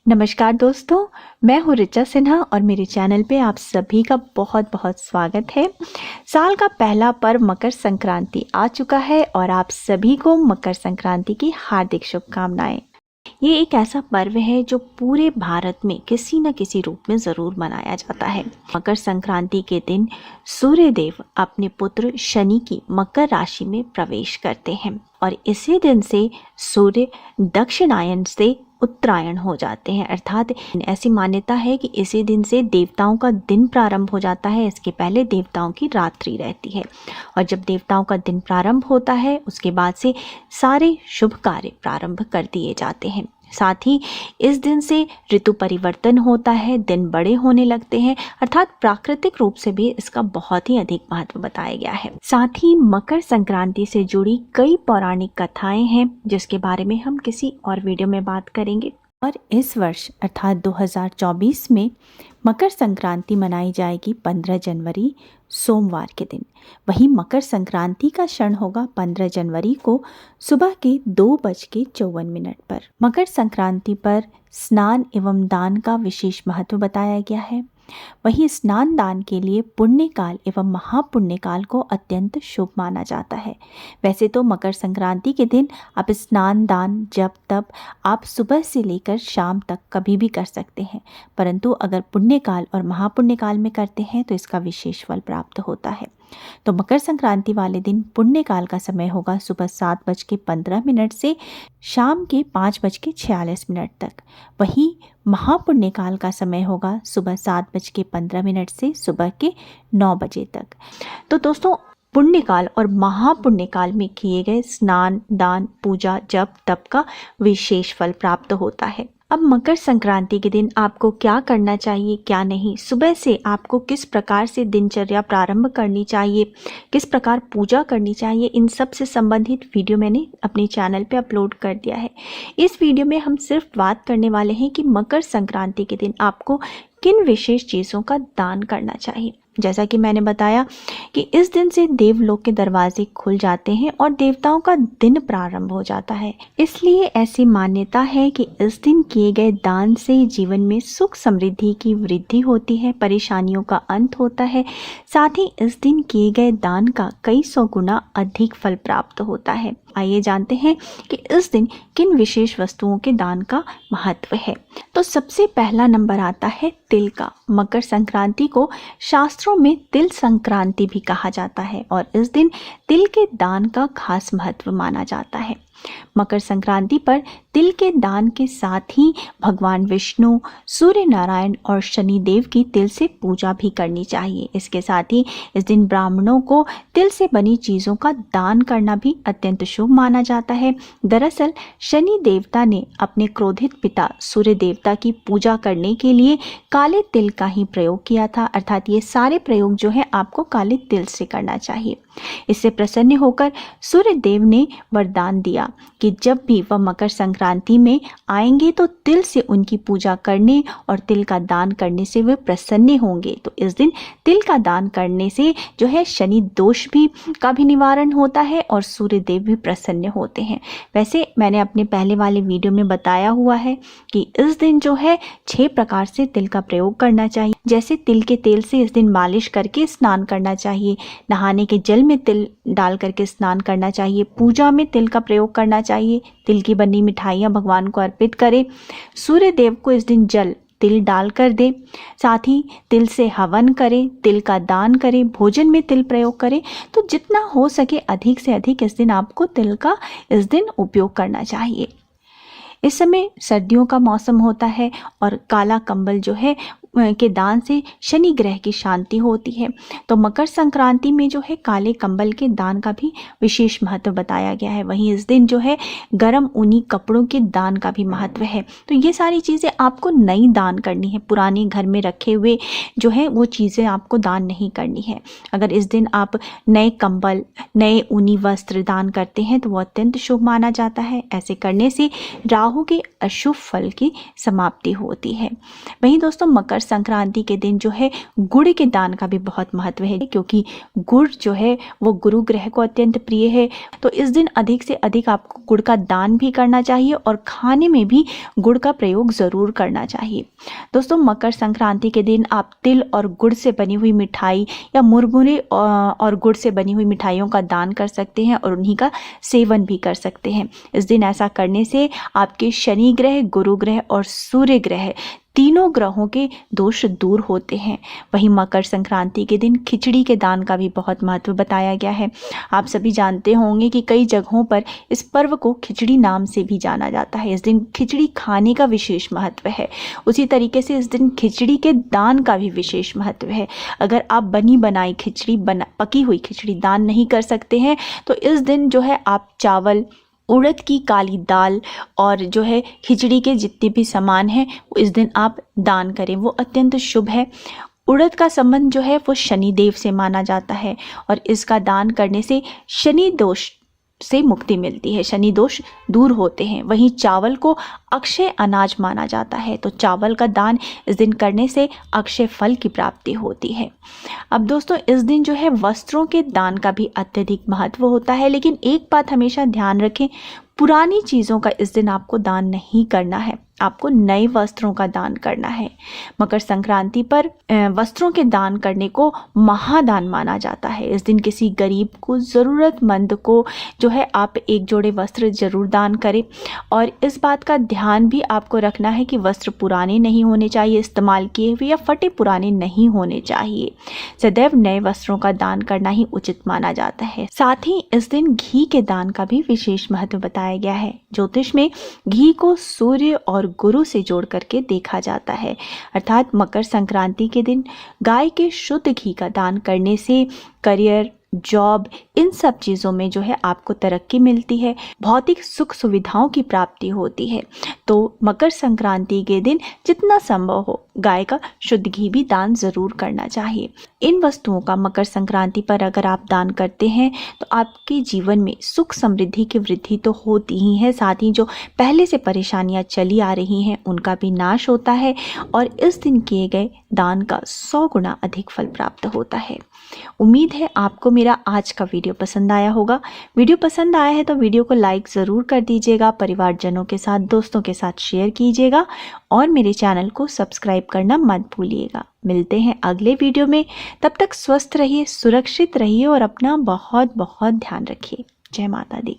नमस्कार दोस्तों, मैं हूँ ऋचा सिन्हा और मेरे चैनल पे आप सभी का बहुत बहुत स्वागत है। साल का पहला पर्व मकर संक्रांति आ चुका है और आप सभी को मकर संक्रांति की हार्दिक शुभकामनाएं। ये एक ऐसा पर्व है जो पूरे भारत में किसी न किसी रूप में ज़रूर मनाया जाता है। मकर संक्रांति के दिन सूर्य देव अपने पुत्र शनि की मकर राशि में प्रवेश करते हैं और इसी दिन से सूर्य दक्षिणायन से उत्तरायण हो जाते हैं। अर्थात ऐसी मान्यता है कि इसी दिन से देवताओं का दिन प्रारंभ हो जाता है। इसके पहले देवताओं की रात्रि रहती है और जब देवताओं का दिन प्रारंभ होता है उसके बाद से सारे शुभ कार्य प्रारंभ कर दिए जाते हैं। साथ ही इस दिन से ऋतु परिवर्तन होता है, दिन बड़े होने लगते हैं, अर्थात प्राकृतिक रूप से भी इसका बहुत ही अधिक महत्व बताया गया है। साथ ही मकर संक्रांति से जुड़ी कई पौराणिक कथाएं हैं जिसके बारे में हम किसी और वीडियो में बात करेंगे। और इस वर्ष अर्थात 2024 में मकर संक्रांति मनाई जाएगी 15 जनवरी सोमवार के दिन। वहीं मकर संक्रांति का क्षण होगा 15 जनवरी को सुबह के 2:54 पर। मकर संक्रांति पर स्नान एवं दान का विशेष महत्व बताया गया है। वहीं स्नान दान के लिए पुण्यकाल एवं महापुण्यकाल को अत्यंत शुभ माना जाता है। वैसे तो मकर संक्रांति के दिन आप स्नान दान जब तब आप सुबह से लेकर शाम तक कभी भी कर सकते हैं, परंतु अगर पुण्यकाल और महापुण्यकाल में करते हैं तो इसका विशेष फल प्राप्त होता है। तो मकर संक्रांति वाले दिन पुण्यकाल का समय होगा सुबह 7:15 से शाम के 5:46 तक। वहीं महापुण्यकाल का समय होगा सुबह 7:15 से सुबह के 9 बजे तक। तो दोस्तों, पुण्यकाल और महापुण्यकाल में किए गए स्नान दान पूजा जप तप का विशेष फल प्राप्त होता है। अब मकर संक्रांति के दिन आपको क्या करना चाहिए, क्या नहीं, सुबह से आपको किस प्रकार से दिनचर्या प्रारंभ करनी चाहिए, किस प्रकार पूजा करनी चाहिए, इन सब से संबंधित वीडियो मैंने अपने चैनल पे अपलोड कर दिया है। इस वीडियो में हम सिर्फ बात करने वाले हैं कि मकर संक्रांति के दिन आपको किन विशेष चीज़ों का दान करना चाहिए। जैसा कि मैंने बताया कि इस दिन से देवलोक के दरवाजे खुल जाते हैं और देवताओं का दिन प्रारंभ हो जाता है। इसलिए ऐसी मान्यता है कि इस दिन किए गए दान से जीवन में सुख समृद्धि की वृद्धि होती है, परेशानियों का अंत होता है। साथ ही इस दिन किए गए दान का कई 100 गुना अधिक फल प्राप्त होता है। आइए जानते हैं कि इस दिन किन विशेष वस्तुओं के दान का महत्व है। तो सबसे पहला नंबर आता है तिल का। मकर संक्रांति को शास्त्रों में तिल संक्रांति भी कहा जाता है और इस दिन तिल के दान का खास महत्व माना जाता है। मकर संक्रांति पर तिल के दान के साथ ही भगवान विष्णु, सूर्य नारायण और शनि देव की तिल से पूजा भी करनी चाहिए। इसके साथ ही इस दिन ब्राह्मणों को तिल से बनी चीज़ों का दान करना भी अत्यंत शुभ माना जाता है। दरअसल शनि देवता ने अपने क्रोधित पिता सूर्य देवता की पूजा करने के लिए काले तिल का ही प्रयोग किया था। अर्थात ये सारे प्रयोग जो है आपको काले तिल से करना चाहिए। इससे प्रसन्न होकर सूर्य देव ने वरदान दिया कि जब भी वह मकर संक्रांति में आएंगे तो तिल से उनकी पूजा करने और तिल का दान करने से वे प्रसन्न होंगे। तो इस दिन तिल का दान करने से जो है शनि दोष भी का भी निवारण होता है और सूर्य देव भी प्रसन्न होते हैं। वैसे मैंने अपने पहले वाले वीडियो में बताया हुआ है कि इस दिन जो है 6 प्रकार से तिल का प्रयोग करना चाहिए। जैसे तिल के तेल से इस दिन मालिश करके स्नान करना चाहिए, नहाने के जल में तिल डाल करके स्नान करना चाहिए, पूजा में तिल का प्रयोग करना चाहिए, तिल की बनी मिठाइयाँ भगवान को अर्पित करें, सूर्य देव को इस दिन जल तिल डाल कर दे, साथ ही तिल से हवन करें, तिल का दान करें, भोजन में तिल प्रयोग करें। तो जितना हो सके अधिक से अधिक इस दिन आपको तिल का इस दिन उपयोग करना चाहिए। इस समय सर्दियों का मौसम होता है और काला कंबल जो है के दान से शनि ग्रह की शांति होती है। तो मकर संक्रांति में जो है काले कंबल के दान का भी विशेष महत्व बताया गया है। वहीं इस दिन जो है गर्म ऊनी कपड़ों के दान का भी महत्व है। तो ये सारी चीज़ें आपको नई दान करनी है, पुराने घर में रखे हुए जो है वो चीज़ें आपको दान नहीं करनी है। अगर इस दिन आप नए कंबल, नए ऊनी वस्त्र दान करते हैं तो वो अत्यंत शुभ माना जाता है। ऐसे करने से राहु के अशुभ फल की समाप्ति होती है। वहीं दोस्तों, मकर संक्रांति के दिन जो है गुड़ के दान का भी बहुत महत्व है, क्योंकि गुड़ जो है वो गुरु ग्रह को अत्यंत प्रिय है। तो इस दिन अधिक से अधिक आपको गुड़ का दान भी करना चाहिए और खाने में भी गुड़ का प्रयोग ज़रूर करना चाहिए। दोस्तों, मकर संक्रांति के दिन आप तिल और गुड़ से बनी हुई मिठाई या मुरमुरे और गुड़ से बनी हुई मिठाइयों का दान कर सकते हैं और उन्हीं का सेवन भी कर सकते हैं। इस दिन ऐसा करने से आपके शनि ग्रह, गुरु ग्रह और सूर्य ग्रह तीनों ग्रहों के दोष दूर होते हैं। वहीं मकर संक्रांति के दिन खिचड़ी के दान का भी बहुत महत्व बताया गया है। आप सभी जानते होंगे कि कई जगहों पर इस पर्व को खिचड़ी नाम से भी जाना जाता है। इस दिन खिचड़ी खाने का विशेष महत्व है। उसी तरीके से इस दिन खिचड़ी के दान का भी विशेष महत्व है। अगर आप बनी बनाई खिचड़ी, पकी हुई खिचड़ी दान नहीं कर सकते हैं तो इस दिन जो है आप चावल, उड़द की काली दाल और जो है खिचड़ी के जितने भी सामान हैं वो इस दिन आप दान करें, वो अत्यंत शुभ है। उड़द का संबंध जो है वो शनि देव से माना जाता है और इसका दान करने से शनि दोष से मुक्ति मिलती है, शनि दोष दूर होते हैं। वहीं चावल को अक्षय अनाज माना जाता है, तो चावल का दान इस दिन करने से अक्षय फल की प्राप्ति होती है। अब दोस्तों, इस दिन जो है वस्त्रों के दान का भी अत्यधिक महत्व होता है, लेकिन एक बात हमेशा ध्यान रखें, पुरानी चीज़ों का इस दिन आपको दान नहीं करना है, आपको नए वस्त्रों का दान करना है। मकर संक्रांति पर वस्त्रों के दान करने को महादान माना जाता है। इस दिन किसी गरीब को, ज़रूरतमंद को जो है आप एक जोड़े वस्त्र जरूर दान करें और इस बात का ध्यान भी आपको रखना है कि वस्त्र पुराने नहीं होने चाहिए, इस्तेमाल किए हुए या फटे पुराने नहीं होने चाहिए। सदैव नए वस्त्रों का दान करना ही उचित माना जाता है। साथ ही इस दिन घी के दान का भी विशेष महत्व बताया गया है। ज्योतिष में घी को सूर्य और गुरु से जोड़ करके देखा जाता है, अर्थात मकर संक्रांति के दिन गाय के शुद्ध घी का दान करने से करियर, जॉब, इन सब चीज़ों में जो है आपको तरक्की मिलती है, भौतिक सुख सुविधाओं की प्राप्ति होती है। तो मकर संक्रांति के दिन जितना संभव हो गाय का शुद्ध घी भी दान ज़रूर करना चाहिए। इन वस्तुओं का मकर संक्रांति पर अगर आप दान करते हैं तो आपके जीवन में सुख समृद्धि की वृद्धि तो होती ही है, साथ ही जो पहले से परेशानियां चली आ रही हैं उनका भी नाश होता है और इस दिन किए गए दान का 100 गुना अधिक फल प्राप्त होता है। उम्मीद है आपको मेरा आज का वीडियो पसंद आया होगा। वीडियो पसंद आया है तो वीडियो को लाइक ज़रूर कर दीजिएगा, परिवारजनों के साथ, दोस्तों के साथ शेयर कीजिएगा और मेरे चैनल को सब्सक्राइब करना मत भूलिएगा। मिलते हैं अगले वीडियो में, तब तक स्वस्थ रहिए, सुरक्षित रहिए और अपना बहुत बहुत ध्यान रखिए। जय माता दी।